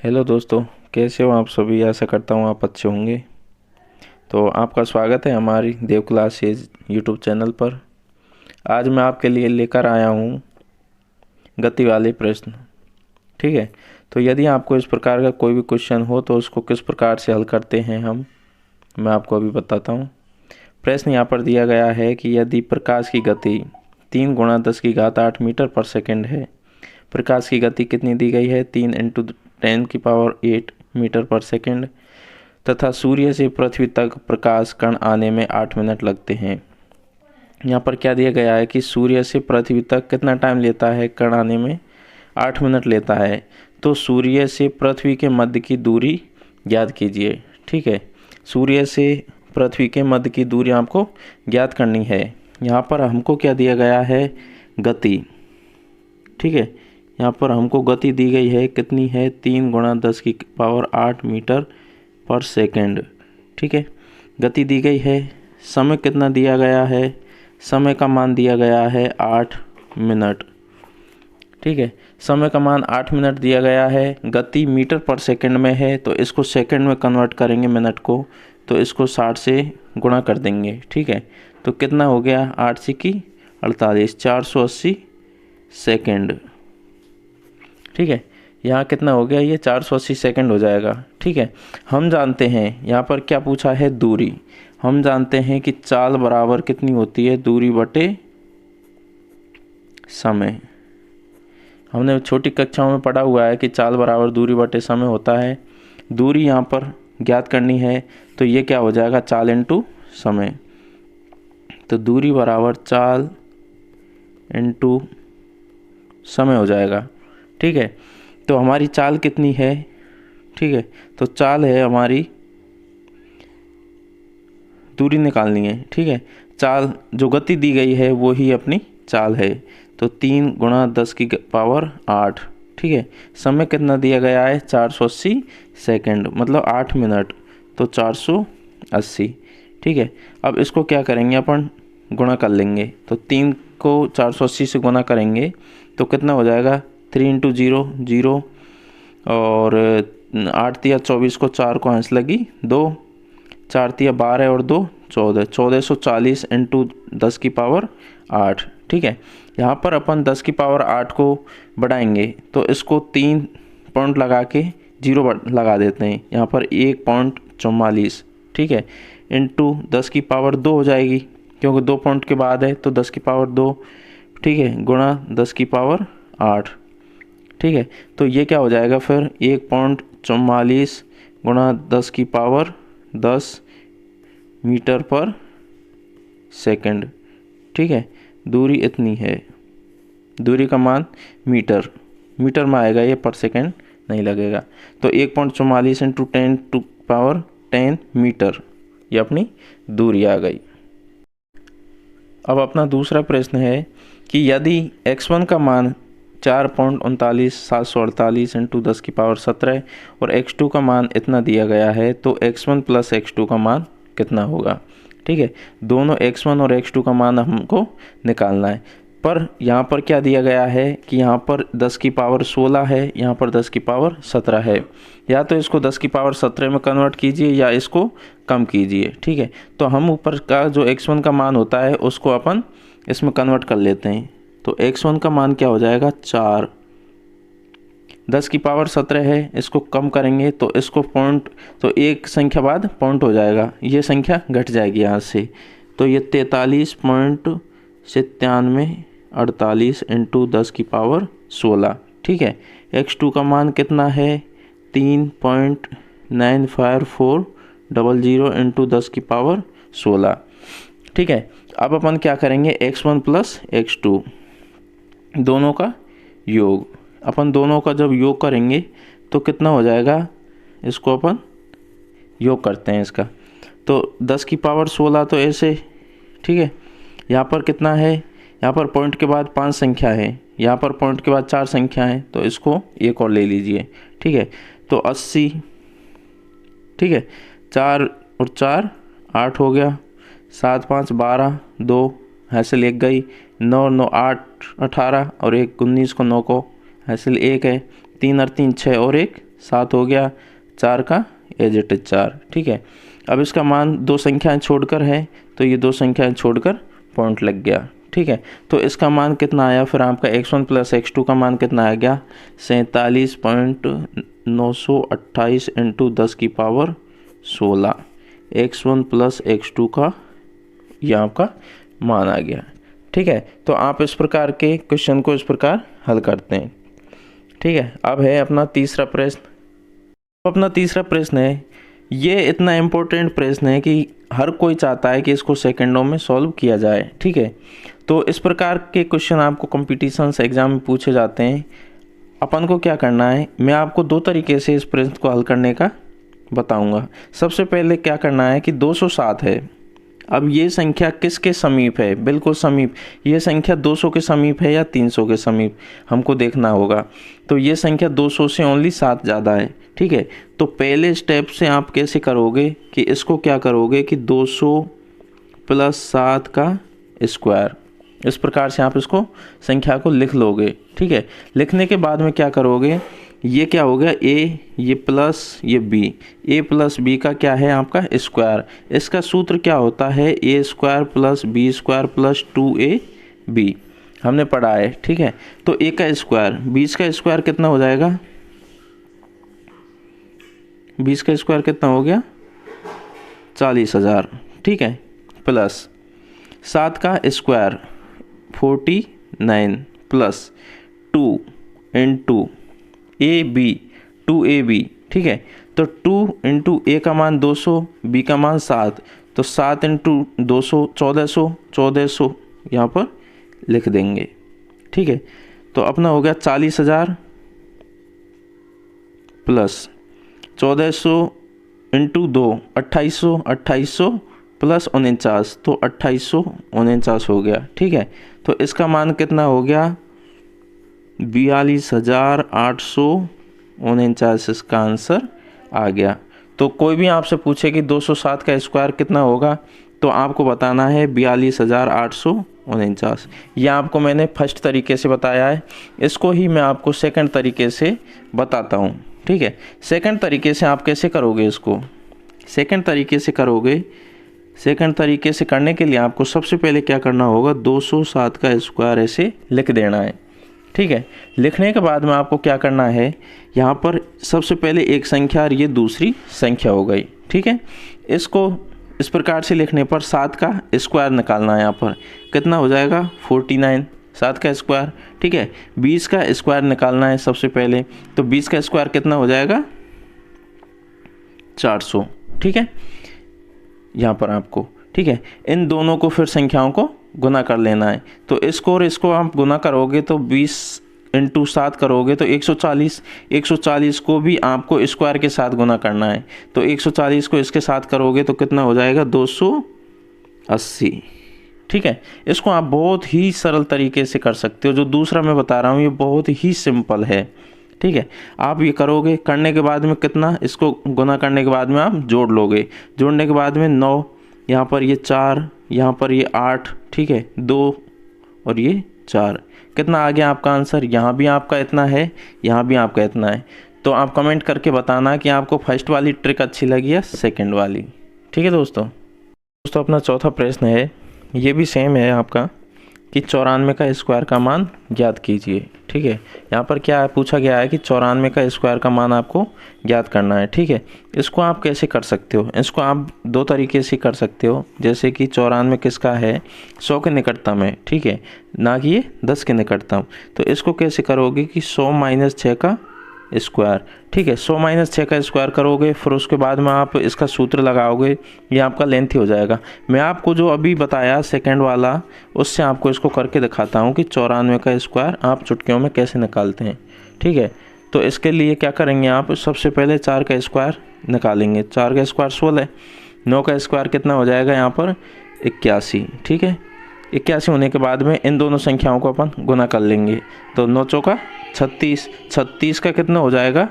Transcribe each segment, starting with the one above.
Hello दोस्तों, कैसे हो आप सभी। आशा करता हूँ आप अच्छे होंगे। तो आपका स्वागत है हमारी देव क्लासेज यूट्यूब चैनल पर। आज मैं आपके लिए लेकर आया हूँ गति वाले प्रश्न। ठीक है, तो यदि आपको इस प्रकार का कोई भी क्वेश्चन हो तो उसको किस प्रकार से हल करते हैं मैं आपको अभी बताता हूँ। प्रश्न यहाँ पर दिया गया है कि यदि प्रकाश की गति 3 × 10⁸ मीटर पर सेकेंड है। प्रकाश की गति कितनी दी गई है? 3 × 10⁸ मीटर पर सेकेंड तथा सूर्य से पृथ्वी तक प्रकाश कण आने में 8 मिनट लगते हैं। यहाँ पर क्या दिया गया है कि सूर्य से पृथ्वी तक कितना टाइम लेता है? कण आने में 8 मिनट लेता है। तो सूर्य से पृथ्वी के मध्य की दूरी ज्ञात कीजिए। ठीक है, सूर्य से पृथ्वी के मध्य की दूरी आपको ज्ञात करनी है। यहाँ पर हमको क्या दिया गया है? गति। ठीक है, यहाँ पर हमको गति दी गई है, कितनी है? 3 × 10⁸ मीटर पर सेकेंड। ठीक है, गति दी गई है। समय कितना दिया गया है? समय का मान दिया गया है 8 मिनट। ठीक है, समय का मान 8 मिनट दिया गया है। गति मीटर पर सेकेंड में है तो इसको सेकेंड में कन्वर्ट करेंगे मिनट को, तो इसको 60 से गुणा कर देंगे। ठीक है, तो कितना हो गया? 8 × 6 = 48, 480 सेकेंड। ठीक है, यहाँ कितना हो गया? ये 480 सेकेंड हो जाएगा। ठीक है, हम जानते हैं यहाँ पर क्या पूछा है? दूरी। हम जानते हैं कि चाल बराबर कितनी होती है? दूरी बटे समय। हमने छोटी कक्षाओं में पढ़ा हुआ है कि चाल बराबर दूरी बटे समय होता है। दूरी यहाँ पर ज्ञात करनी है तो ये क्या हो जाएगा? चाल इंटू समय। तो दूरी बराबर चाल इंटू समय हो जाएगा। ठीक है, तो हमारी चाल कितनी है? ठीक है, तो चाल है हमारी, दूरी निकालनी है। ठीक है, चाल जो गति दी गई है वो ही अपनी चाल है। तो 3 × 10⁸। ठीक है, समय कितना दिया गया है? 480 सेकेंड, मतलब 8 मिनट, तो 480। ठीक है, अब इसको क्या करेंगे? अपन गुणा कर लेंगे। तो 3 को 480 से गुणा करेंगे तो कितना हो जाएगा? 3 × 0 0 और 8 × 24 को 4 को हंस लगी 2, 4 × 12 और 2 14, 1440 × 10⁸। ठीक है, यहाँ पर अपन 10⁸ को बढ़ाएंगे तो इसको 3 पॉइंट लगा के 0 लगा देते हैं। यहाँ पर 1.44। ठीक है, इंटू 10⁸ हो जाएगी क्योंकि 2 पॉइंट के बाद है तो 10⁸। ठीक है, गुणा 10⁸। ठीक है, तो ये क्या हो जाएगा फिर? 1.44 गुणा 10⁻10 मीटर पर सेकंड। ठीक है, दूरी इतनी है। दूरी का मान मीटर में आएगा, ये पर सेकंड नहीं लगेगा। तो 1.44 × 10⁻10 मीटर, ये अपनी दूरी आ गई। अब अपना दूसरा प्रश्न है कि यदि x1 का मान 4.39,748 × 10⁻17 और x2 का मान इतना दिया गया है तो x1 + x2 का मान कितना होगा? ठीक है, दोनों x1 और x2 का मान हमको निकालना है। पर यहाँ पर क्या दिया गया है कि यहाँ पर 10⁻16 है, यहाँ पर 10⁻17 है। या तो इसको 10⁻17 में कन्वर्ट कीजिए या इसको कम कीजिए। ठीक है, तो हम ऊपर का जो x1 का मान होता है उसको अपन इसमें कन्वर्ट कर लेते हैं। तो x1 का मान क्या हो जाएगा? 4। 10⁻17 है, इसको कम करेंगे तो इसको पॉइंट, तो एक संख्या बाद पॉइंट हो जाएगा, ये संख्या घट जाएगी यहाँ से। तो ये 43.9748 × 10⁻16। ठीक है, x2 का मान कितना है? 3.95400 × 10⁻16। ठीक है, अब अपन क्या करेंगे? x1 + x2 दोनों का योग। अपन दोनों का जब योग करेंगे तो कितना हो जाएगा? इसको अपन योग करते हैं इसका। तो 10⁻16 तो ऐसे। ठीक है, यहाँ पर कितना है? यहाँ पर पॉइंट के बाद 5 संख्या है, यहाँ पर पॉइंट के बाद 4 संख्या है, तो इसको एक और ले लीजिए। ठीक है, तो 80। ठीक है, 4 और 4 8 हो गया, 7 5 12, 2 हासिल 1 गई, 9 9 8 18 और 1 19 को 9 को हासिल 1 है, 3 और 3 6 और 1 7 हो गया, 4 का एज इट इज 4, ठीक है। अब इसका मान दो संख्याएं छोड़कर है, तो ये दो संख्याएं छोड़कर पॉइंट लग गया, ठीक है। तो इसका मान कितना आया फिर आपका x1 प्लस x2 का मान कितना आ गया 47.928 इंटू 10 की पावर 16, x1 प्लस x2 का ये आपका मान आ गया, ठीक है। तो आप इस प्रकार के क्वेश्चन को इस प्रकार हल करते हैं, ठीक है। अब है अपना तीसरा प्रश्न। अपना तीसरा प्रश्न है, ये इतना इम्पोर्टेंट प्रश्न है कि हर कोई चाहता है कि इसको सेकंडों में सॉल्व किया जाए, ठीक है। तो इस प्रकार के क्वेश्चन आपको कॉम्पिटिशन्स एग्जाम में पूछे जाते हैं। अपन को क्या करना है, मैं आपको दो तरीके से इस प्रश्न को हल करने का बताऊंगा। सबसे पहले क्या करना है कि 207 है। अब ये संख्या किसके समीप है, बिल्कुल समीप। ये संख्या 200 के समीप है या 300 के समीप, हमको देखना होगा। तो ये संख्या 200 से ओनली 7 ज़्यादा है, ठीक है। तो पहले स्टेप से आप कैसे करोगे कि इसको क्या करोगे कि 200 प्लस 7 का स्क्वायर, इस प्रकार से आप इसको संख्या को लिख लोगे, ठीक है। लिखने के बाद में क्या करोगे, ये क्या हो गया a, ये प्लस ये b, a प्लस b का क्या है आपका स्क्वायर। इसका सूत्र क्या होता है a square plus b square plus 2ab, हमने पढ़ा है, ठीक है। तो a का स्क्वायर, 20 का स्क्वायर कितना हो जाएगा, 20 का स्क्वायर कितना हो गया 40,000, ठीक है। प्लस 7 का square 49 plus 2 into AB 2AB, ठीक है। तो 2 इंटू ए का मान 200, b का मान 7, तो 7 इंटू 200 1400 यहाँ पर लिख देंगे, ठीक है। तो अपना हो गया 40,000 प्लस 1400 इंटू 2 2800 प्लस 49, तो 2849 हो गया, ठीक है। तो इसका मान कितना हो गया 42,849, इसका आंसर आ गया। तो कोई भी आपसे पूछे कि 207 का स्क्वायर कितना होगा, तो आपको बताना है 42,849। ये आपको मैंने फर्स्ट तरीके से बताया है, इसको ही मैं आपको सेकंड तरीके से बताता हूँ, ठीक है। सेकंड तरीके से आप कैसे करोगे इसको, सेकंड तरीके से करोगे, सेकंड तरीके से करने के लिए आपको सबसे पहले क्या करना होगा 207 का स्क्वायर ऐसे लिख देना है, ठीक है। लिखने के बाद में आपको क्या करना है, यहाँ पर सबसे पहले एक संख्या और ये दूसरी संख्या हो गई, ठीक है। इसको इस प्रकार से लिखने पर 7 का स्क्वायर निकालना है, यहाँ पर कितना हो जाएगा 49, 7 का स्क्वायर, ठीक है। 20 का स्क्वायर निकालना है सबसे पहले, तो 20 का स्क्वायर कितना हो जाएगा 400, ठीक है। यहाँ पर आपको, ठीक है, इन दोनों को फिर संख्याओं को गुना कर लेना है। तो इसको और इसको आप गुना करोगे तो 20 इंटू 7 करोगे तो 140, 140 को भी आपको स्क्वायर के साथ गुना करना है। तो 140 को इसके साथ करोगे तो कितना हो जाएगा 280, ठीक है। इसको आप बहुत ही सरल तरीके से कर सकते हो, जो दूसरा मैं बता रहा हूँ ये बहुत ही सिंपल है, ठीक है। आप ये करोगे, करने के बाद में कितना, इसको गुना करने के बाद में आप जोड़ लोगे, जोड़ने के बाद में 9, यहाँ पर ये 4, यहाँ पर ये 8, ठीक है, 2 और ये 4, कितना आ गया आपका आंसर। यहाँ भी आपका इतना है, यहाँ भी आपका इतना है। तो आप कमेंट करके बताना कि आपको फर्स्ट वाली ट्रिक अच्छी लगी या सेकंड वाली, ठीक है दोस्तों। अपना चौथा प्रश्न है, ये भी सेम है आपका कि 94 का स्क्वायर का मान ज्ञात कीजिए, ठीक है। यहाँ पर क्या पूछा गया है कि 94 का स्क्वायर का मान आपको ज्ञात करना है, ठीक है। इसको आप कैसे कर सकते हो, इसको आप दो तरीके से कर सकते हो, जैसे कि 94 किसका है 100 के निकटतम है, ठीक है, ना कि ये 10 के निकटतम। तो इसको कैसे करोगे कि 100 माइनस 6 का स्क्वायर, ठीक है। 100 माइनस 6 का स्क्वायर करोगे, फिर उसके बाद में आप इसका सूत्र लगाओगे, ये आपका लेंथी हो जाएगा। मैं आपको जो अभी बताया सेकंड वाला, उससे आपको इसको करके दिखाता हूँ कि 94 का स्क्वायर आप चुटकियों में कैसे निकालते हैं, ठीक है। तो इसके लिए क्या करेंगे आप, सबसे पहले 4 का स्क्वायर निकालेंगे, 4 का स्क्वायर 16, 9 का स्क्वायर कितना हो जाएगा यहाँ पर 81, ठीक है। 81 होने के बाद में इन दोनों संख्याओं को अपन गुना कर लेंगे, तो 9 चौका 36, 36 का कितना हो जाएगा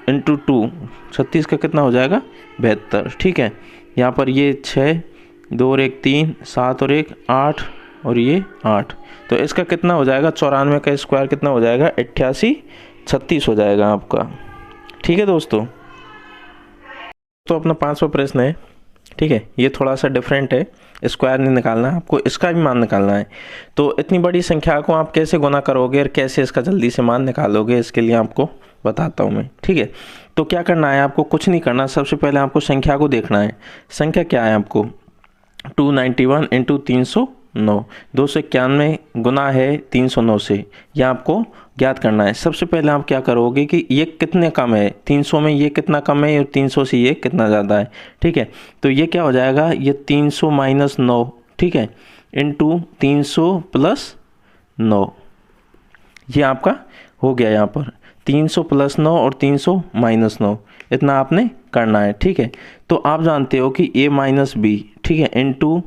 इंटू 2, 36 का कितना हो जाएगा 72, ठीक है। यहाँ पर ये 6, 2 और 1 3, 7 और 1 8 और ये 8, तो इसका कितना हो जाएगा 94 का स्क्वायर कितना हो जाएगा 88 36 हो जाएगा आपका, ठीक है दोस्तों, तो अपना 5वां प्रश्न है, ठीक है, ये थोड़ा सा डिफरेंट है, स्क्वायर नहीं निकालना है आपको, इसका भी मान निकालना है। तो इतनी बड़ी संख्या को आप कैसे गुना करोगे और कैसे इसका जल्दी से मान निकालोगे, इसके लिए आपको बताता हूँ मैं, ठीक है। तो क्या करना है आपको, कुछ नहीं करना, सबसे पहले आपको संख्या को देखना है। संख्या क्या है आपको, 291 इंटू 309, 291 गुना है 309 से, यह आपको ज्ञात करना है। सबसे पहले आप क्या करोगे कि ये कितने कम है, 300 में ये कितना कम है और 300 से ये कितना ज़्यादा है, ठीक है। तो ये क्या हो जाएगा, ये 300 माइनस 9, ठीक है, इंटू 300 प्लस 9, ये आपका हो गया। यहाँ पर 300 प्लस 9 और 300 माइनस 9, इतना आपने करना है, ठीक है। तो आप जानते हो कि a माइनस बी, ठीक है, इंटू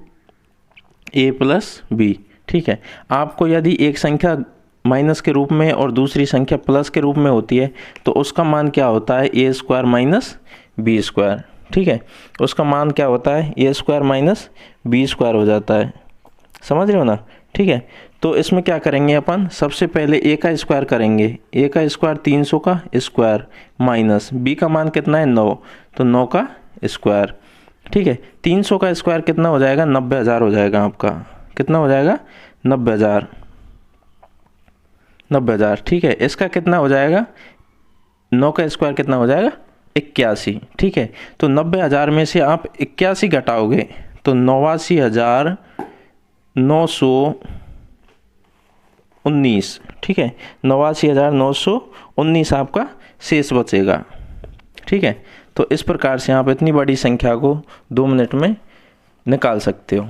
a प्लस बी, ठीक है। आपको यदि एक संख्या माइनस के रूप में और दूसरी संख्या प्लस के रूप में होती है तो उसका मान क्या होता है, ए स्क्वायर माइनस बी स्क्वायर, ठीक है। उसका मान क्या होता है, ए स्क्वायर माइनस बी स्क्वायर हो जाता है, समझ रहे हो ना, ठीक है। तो इसमें क्या करेंगे अपन, सबसे पहले ए का स्क्वायर करेंगे, ए का स्क्वायर 300 का स्क्वायर माइनस बी का मान कितना है 9, तो 9 का स्क्वायर, ठीक है। 300 का स्क्वायर कितना हो जाएगा, 90,000 हो जाएगा आपका, कितना हो जाएगा, 90,000, 90,000, ठीक है। इसका कितना हो जाएगा, 9 का स्क्वायर कितना हो जाएगा, 81, ठीक है। तो 90,000 में से आप 81 घटाओगे तो 89,919, ठीक है, 89,919 आपका शेष बचेगा, ठीक है। तो इस प्रकार से आप इतनी बड़ी संख्या को 2 मिनट में निकाल सकते हो।